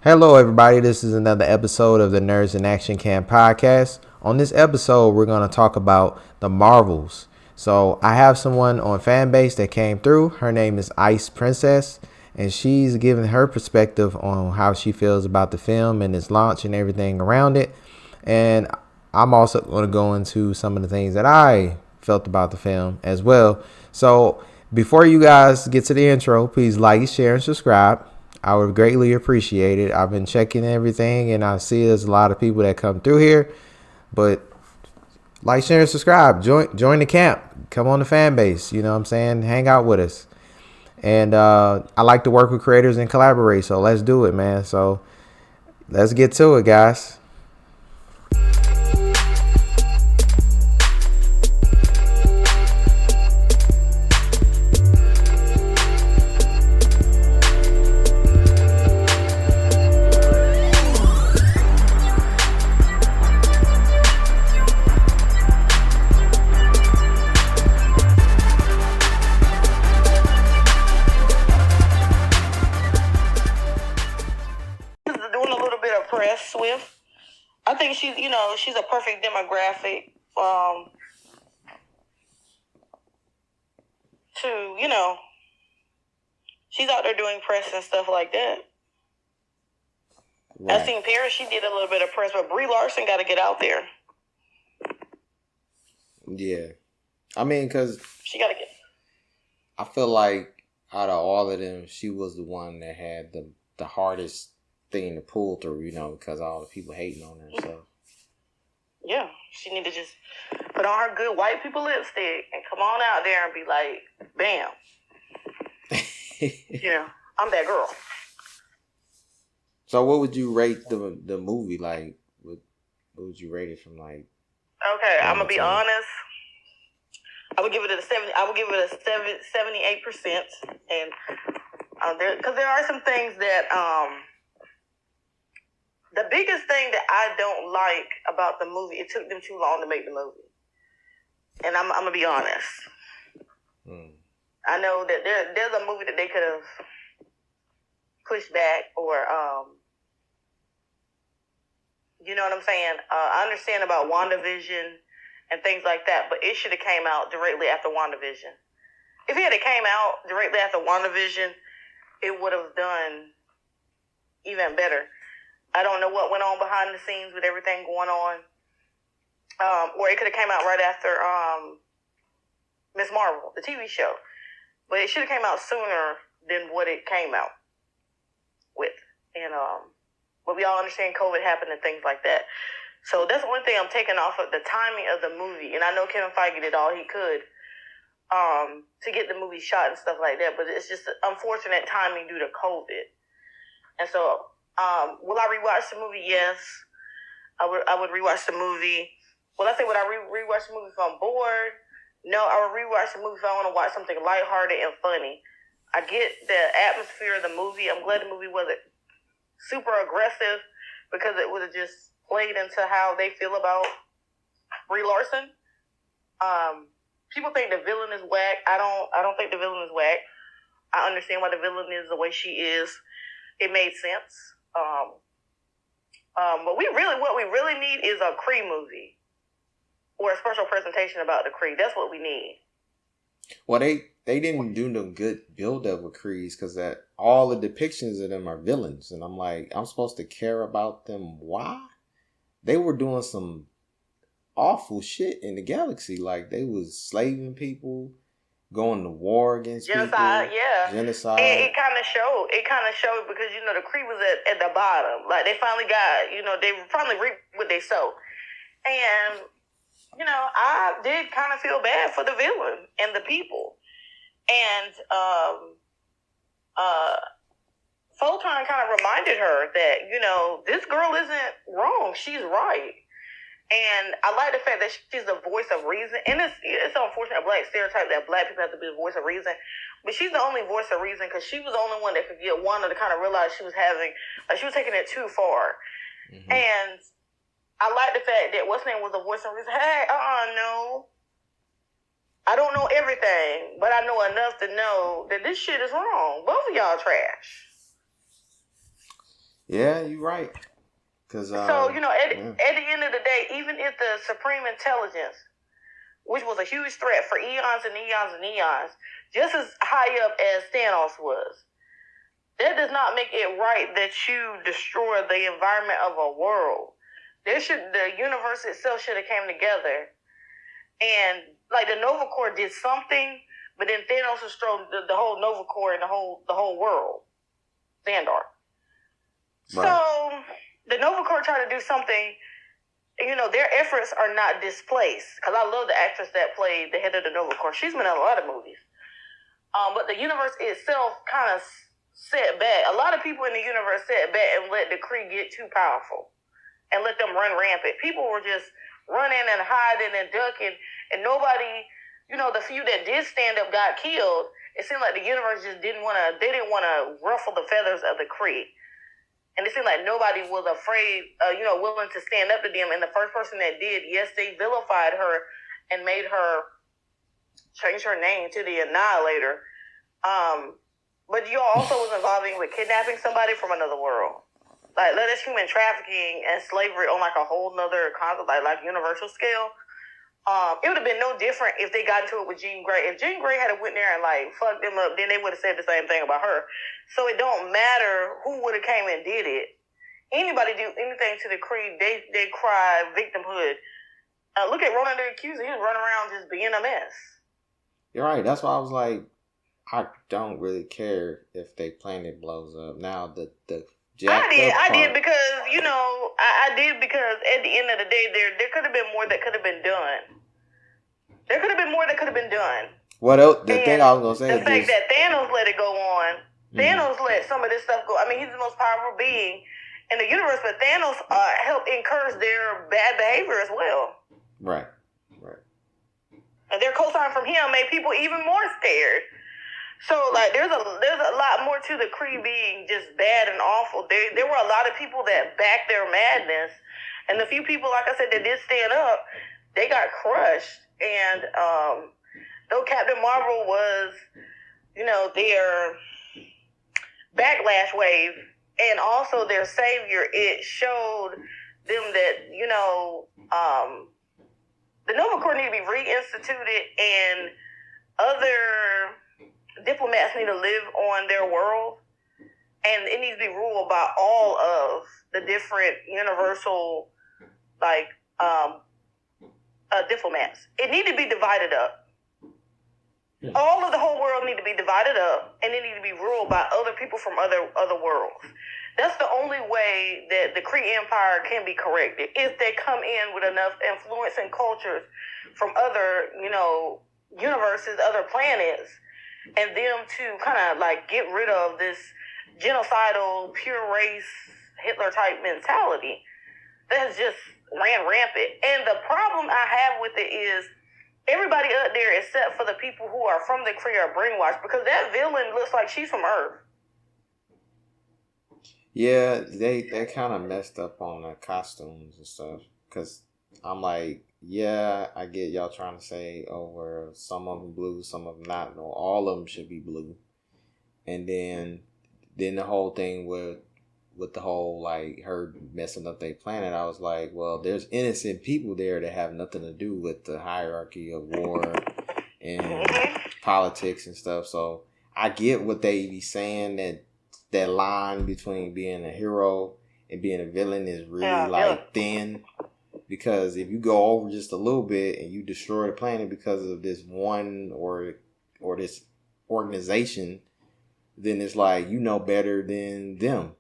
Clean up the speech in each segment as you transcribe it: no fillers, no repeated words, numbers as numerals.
Hello, everybody. This is another episode of the Nerds in Action Camp podcast. On this episode, we're going to talk about the Marvels. So, I have someone on Fanbase that came through. Her name is Ice Princess, and she's giving her perspective on how she feels about the film and its launch and everything around it. And I'm also going to go into some of the things that I felt about the film as well. So, before you guys get to the intro, please like, share, and subscribe. I would greatly appreciate it. I've been checking everything, and I see there's a lot of people that come through here. But like, share, and subscribe. Join the camp. Come on the fan base. You know what I'm saying? Hang out with us. And I like to work with creators and collaborate. So let's do it, man. So let's get to it, guys. Swift. I think she's a perfect demographic to, she's out there doing press and stuff like that. Right. I seen Paris, she did a little bit of press, but Brie Larson got to get out there. Yeah. I mean, because she got to get. I feel like out of all of them, she was the one that had the hardest thing to pull through, because all the people hating on her. So yeah, she need to just put on her good white people lipstick and come on out there and be like, bam. I'm that girl. So what would you rate the movie? Like, what would you rate it from? Like, okay, I'm gonna be honest. I would give it a 70. I would give it a 78%, and because there are some things that the biggest thing that I don't like about the movie, it took them too long to make the movie. And I'm going to be honest. I know that there's a movie that they could have pushed back or, you know what I'm saying? I understand about WandaVision and things like that, but it should have came out directly after WandaVision. If it had came out directly after WandaVision, it would have done even better. I don't know what went on behind the scenes with everything going on. Or it could have came out right after Miss Marvel, the TV show. But it should have came out sooner than what it came out with. And but we all understand COVID happened and things like that. So that's the one thing I'm taking off of the timing of the movie. And I know Kevin Feige did all he could to get the movie shot and stuff like that. But it's just unfortunate timing due to COVID. And so will I rewatch the movie? Yes. I would rewatch the movie. Well, I say would I rewatch the movie if I'm bored? No, I would rewatch the movie if I want to watch something lighthearted and funny. I get the atmosphere of the movie. I'm glad the movie wasn't super aggressive because it would have just played into how they feel about Brie Larson. People think the villain is whack. I don't think the villain is whack. I understand why the villain is the way she is. It made sense. But what we really need is a Kree movie or a special presentation about the Kree. That's what we need. Well, they didn't do no good build up with Krees because that all the depictions of them are villains, and I'm like, I'm supposed to care about them. Why? They were doing some awful shit in the galaxy, like they was slaving people. Going to war against genocide, people. Yeah. Genocide. And it kind of showed. It kind of showed because, the Kree was at the bottom. Like, they finally got, they finally reaped what they sowed. And, I did kind of feel bad for the villain and the people. And Photon kind of reminded her that, this girl isn't wrong. She's right. And I like the fact that she's the voice of reason. And it's unfortunate, a black stereotype that black people have to be the voice of reason. But she's the only voice of reason because she was the only one that could get Wanda to kind of realize she was taking it too far. Mm-hmm. And I like the fact that what's name was the voice of reason. Hey, no. I don't know everything, but I know enough to know that this shit is wrong. Both of y'all trash. Yeah, you're right. Cause So, at the end of the day, even if the Supreme Intelligence, which was a huge threat for eons and eons and eons, just as high up as Thanos was, that does not make it right that you destroy the environment of a world. The universe itself should have came together, and like the Nova Corps did something, but then Thanos destroyed the whole Nova Corps and the whole world, Xandar. Right. So the Nova Corps tried to do something. Their efforts are not displaced, because I love the actress that played the head of the Nova Corps. She's been in a lot of movies. But the universe itself kind of set back. A lot of people in the universe set back and let the Kree get too powerful and let them run rampant. People were just running and hiding and ducking, and nobody, the few that did stand up got killed. It seemed like the universe just didn't want to ruffle the feathers of the Kree. And it seemed like nobody was afraid, willing to stand up to them. And the first person that did, yes, they vilified her and made her change her name to the Annihilator. But you also was involving with kidnapping somebody from another world. Like, that is human trafficking and slavery on like a whole nother concept, like universal scale. It would have been no different if they got into it with Jean Grey. If Jean Grey had went there and like fucked them up, then they would have said the same thing about her. So it don't matter who would have came and did it. Anybody do anything to the Kree, they cry victimhood. Look at Ronan the Accuser. He was running around just being a mess. You're right. That's why I was like, I don't really care if they planet blows up. Now the I did because I did because at the end of the day there could have been more that could have been done. There could have been more that could have been done. What else? The thing I was gonna say, the fact that Thanos let it go on. Thanos let some of this stuff go. I mean, he's the most powerful being in the universe, but Thanos helped encourage their bad behavior as well. Right. And their cosign from him made people even more scared. So, like, there's a lot more to the Kree being just bad and awful. There were a lot of people that backed their madness, and the few people, like I said, that did stand up, they got crushed. And though Captain Marvel was, their backlash wave and also their savior, it showed them that the Nova Corps need to be reinstituted, and other diplomats need to live on their world, and it needs to be ruled by all of the different universal diplomats. It need to be divided up. Yeah. All of the whole world need to be divided up, and it need to be ruled by other people from other worlds. That's the only way that the Kree Empire can be corrected, if they come in with enough influence and cultures from other, universes, other planets, and them to kind of like get rid of this genocidal, pure race, Hitler type mentality that has just ran rampant. And the problem I have with it is everybody up there, except for the people who are from the Kree, are brainwashed, because that villain looks like she's from Earth. Yeah, they kind of messed up on the costumes and stuff, because I'm like, yeah, I get y'all trying to say, where some of them blue, some of them not. No, all of them should be blue. And then the whole thing with the whole, like, her messing up their planet, I was like, well, there's innocent people there that have nothing to do with the hierarchy of war and politics and stuff. So I get what they be saying, that line between being a hero and being a villain is really thin. Because if you go over just a little bit and you destroy the planet because of this one or this organization, then it's like, better than them.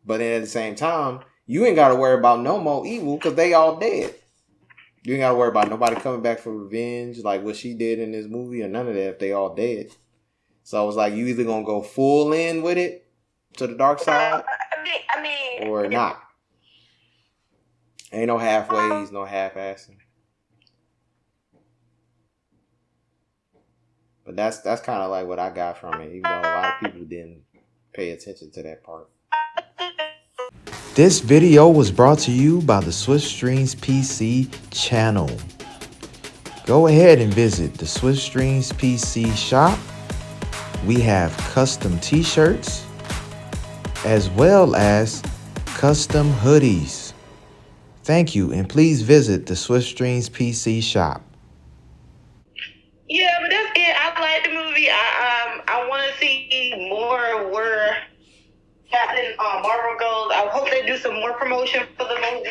But then at the same time, you ain't got to worry about no more evil because they all dead. You ain't got to worry about nobody coming back for revenge like what she did in this movie or none of that if they all dead. So it's like, you either going to go full in with it to the dark side or not. Ain't no halfways, no half-assing. But that's kind of like what I got from it, even though a lot of people didn't pay attention to that part. This video was brought to you by the Swift Streams PC channel. Go ahead and visit the Swift Streams PC shop. We have custom t-shirts as well as custom hoodies. Thank you, and please visit the Swift Streams PC shop. Yeah, but that's it. I like the movie. I want to see more where Captain Marvel goes. I hope they do some more promotion for the movie.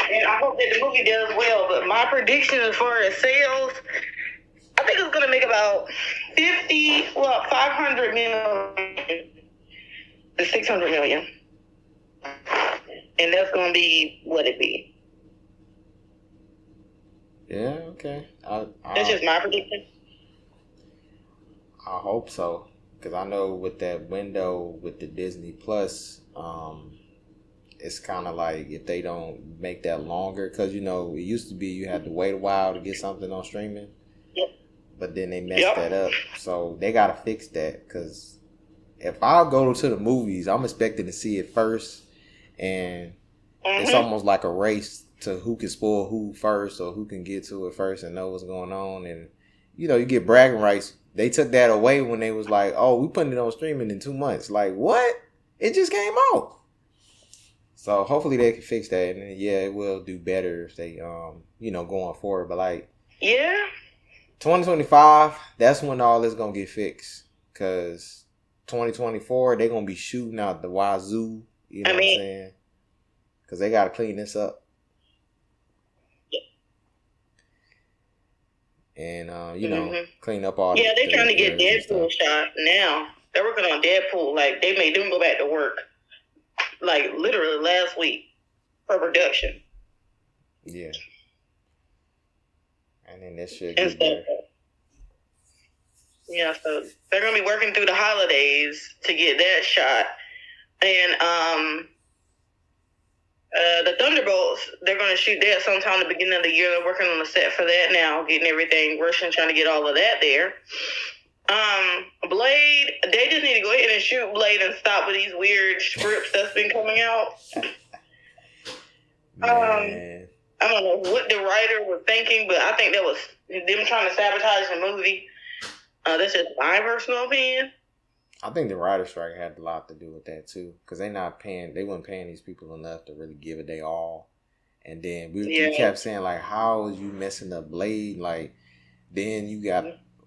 And I hope that the movie does well. But my prediction as far as sales, I think it's gonna make about 500 million to 600 million, and that's gonna be what it be. Yeah, okay. That's just my prediction. I hope so, because I know with that window with the Disney Plus, it's kind of like if they don't make that longer, because it used to be you had to wait a while to get something on streaming. Yep. But then they messed that up, so they gotta fix that. Because if I go to the movies, I'm expecting to see it first, and it's almost like a race to who can spoil who first, or who can get to it first and know what's going on. And you get bragging rights. They took that away when they was like, "Oh, we putting it on streaming in 2 months." Like, what? It just came out. So hopefully they can fix that, and it will do better if they going forward. But 2025, that's when all this gonna get fixed. Cause 2024, they're gonna be shooting out the wazoo. You know what I'm saying? Cause they gotta clean this up. And clean up all. Yeah, they're trying to get Deadpool shot now. They're working on Deadpool. Like, they made them go back to work, like, literally last week for production. Yeah. And then this shit get better. Yeah, so they're gonna be working through the holidays to get that shot. And the Thunderbolts, they're going to shoot that sometime at the beginning of the year. They're working on the set for that now, getting everything, rushing, trying to get all of that there. Blade, they just need to go ahead and shoot Blade and stop with these weird scripts that's been coming out. I don't know what the writer was thinking, but I think that was them trying to sabotage the movie. That's just my personal opinion. I think the writer strike had a lot to do with that too, because they weren't paying these people enough to really give it their all. And then we kept saying, like, how is you messing up Blade? Like, then you got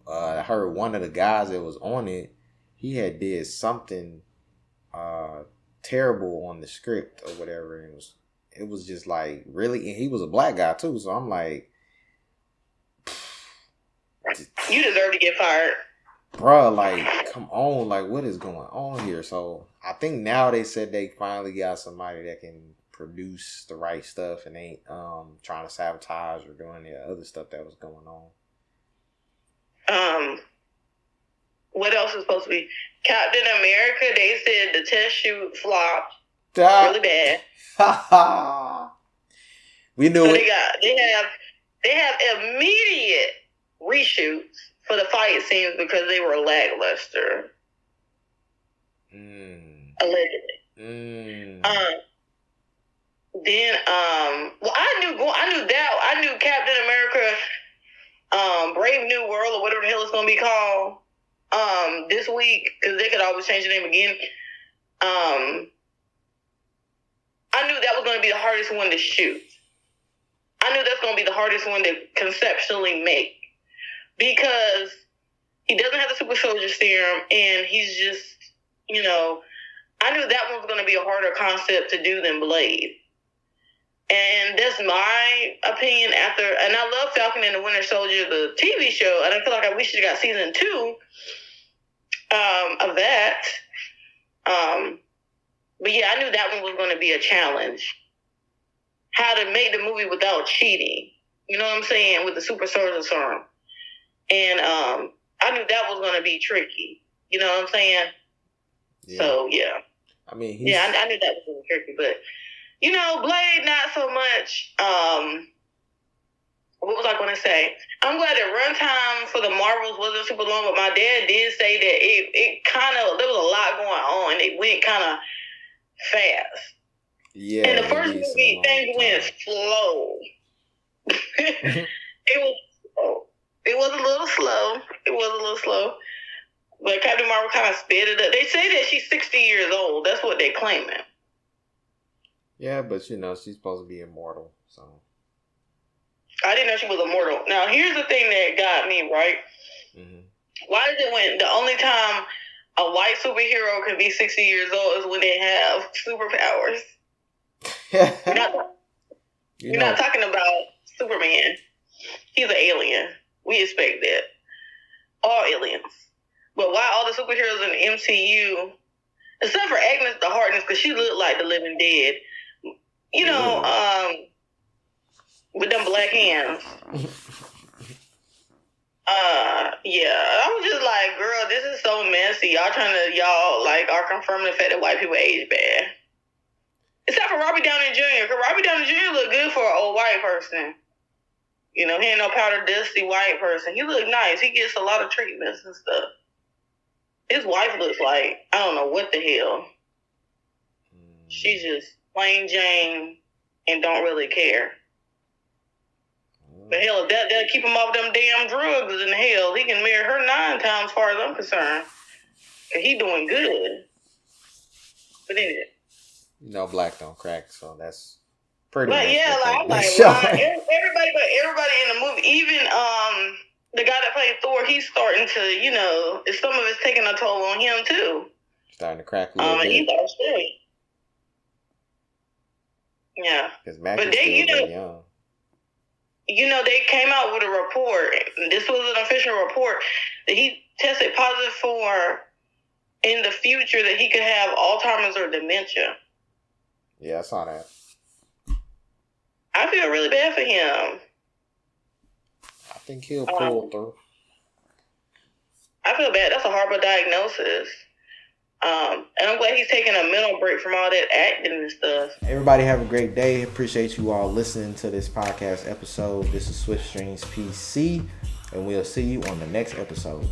I heard one of the guys that was on it, he had did something terrible on the script or whatever, and it was just like, really, and he was a black guy too, so I'm like, you deserve to get fired. Bruh, like, come on, like, what is going on here? So I think now they said they finally got somebody that can produce the right stuff and ain't trying to sabotage or doing the other stuff that was going on. What else is supposed to be? Captain America, they said the test shoot flopped really bad. We knew it. They have immediate reshoots for the fight scenes because they were lackluster. Allegedly. I knew Captain America, Brave New World, or whatever the hell it's gonna be called, this week, because they could always change the name again. I knew that was gonna be the hardest one to shoot. I knew that's gonna be the hardest one to conceptually make, because he doesn't have the super soldier serum, and he's just, I knew that one's going to be a harder concept to do than Blade. And that's my opinion and I love Falcon and the Winter Soldier, the TV show, and I feel like we should have got season 2 of that. But yeah, I knew that one was going to be a challenge. How to make the movie without cheating. You know what I'm saying? With the super soldier serum. And I knew that was going to be tricky. You know what I'm saying? Yeah. So, yeah. I mean, I knew that was going to be tricky. But, Blade, not so much. What was I going to say? I'm glad the runtime for the Marvels wasn't super long, but my dad did say that it kind of, there was a lot going on, and it went kind of fast. Yeah. And the first movie, things went slow. It was slow. It was a little slow. But Captain Marvel kind of sped it up. They say that she's 60 years old. That's what they're claiming. Yeah, but you know, she's supposed to be immortal, so. I didn't know she was immortal. Now, here's the thing that got me, right? Mm-hmm. Why is it when the only time a white superhero can be 60 years old is when they have superpowers? You're not talking about Superman. He's an alien. We expect that. All aliens. But why all the superheroes in the MCU, except for Agnes the Hardness, because she looked like the living dead, you know, with them black hands. Yeah, I was just like, girl, this is so messy. Y'all like are confirming the fact that white people age bad. Except for Robert Downey Jr., because Robert Downey Jr. look good for an old white person. You know, he ain't no powder dusty white person. He look nice. He gets a lot of treatments and stuff. His wife looks like, I don't know what the hell. She's just plain Jane and don't really care. But hell, if that'll keep him off them damn drugs, and hell, he can marry her 9 times, as far as I'm concerned. And he doing good. But anyway. You know, black don't crack, so that's pretty. But yeah, like I'm like, everybody in the movie, even the guy that played Thor, he's starting to, you know, some of it's taking a toll on him too. Starting to crack a little bit. He's Australian. Yeah, but they, young. You know, they came out with a report. This was an official report that he tested positive for in the future that he could have Alzheimer's or dementia. Yeah, I saw that. I feel really bad for him. I think he'll pull through. I feel bad. That's a horrible diagnosis. And I'm glad he's taking a mental break from all that acting and stuff. Everybody have a great day. Appreciate you all listening to this podcast episode. This is Swift Streams PC, and we'll see you on the next episode.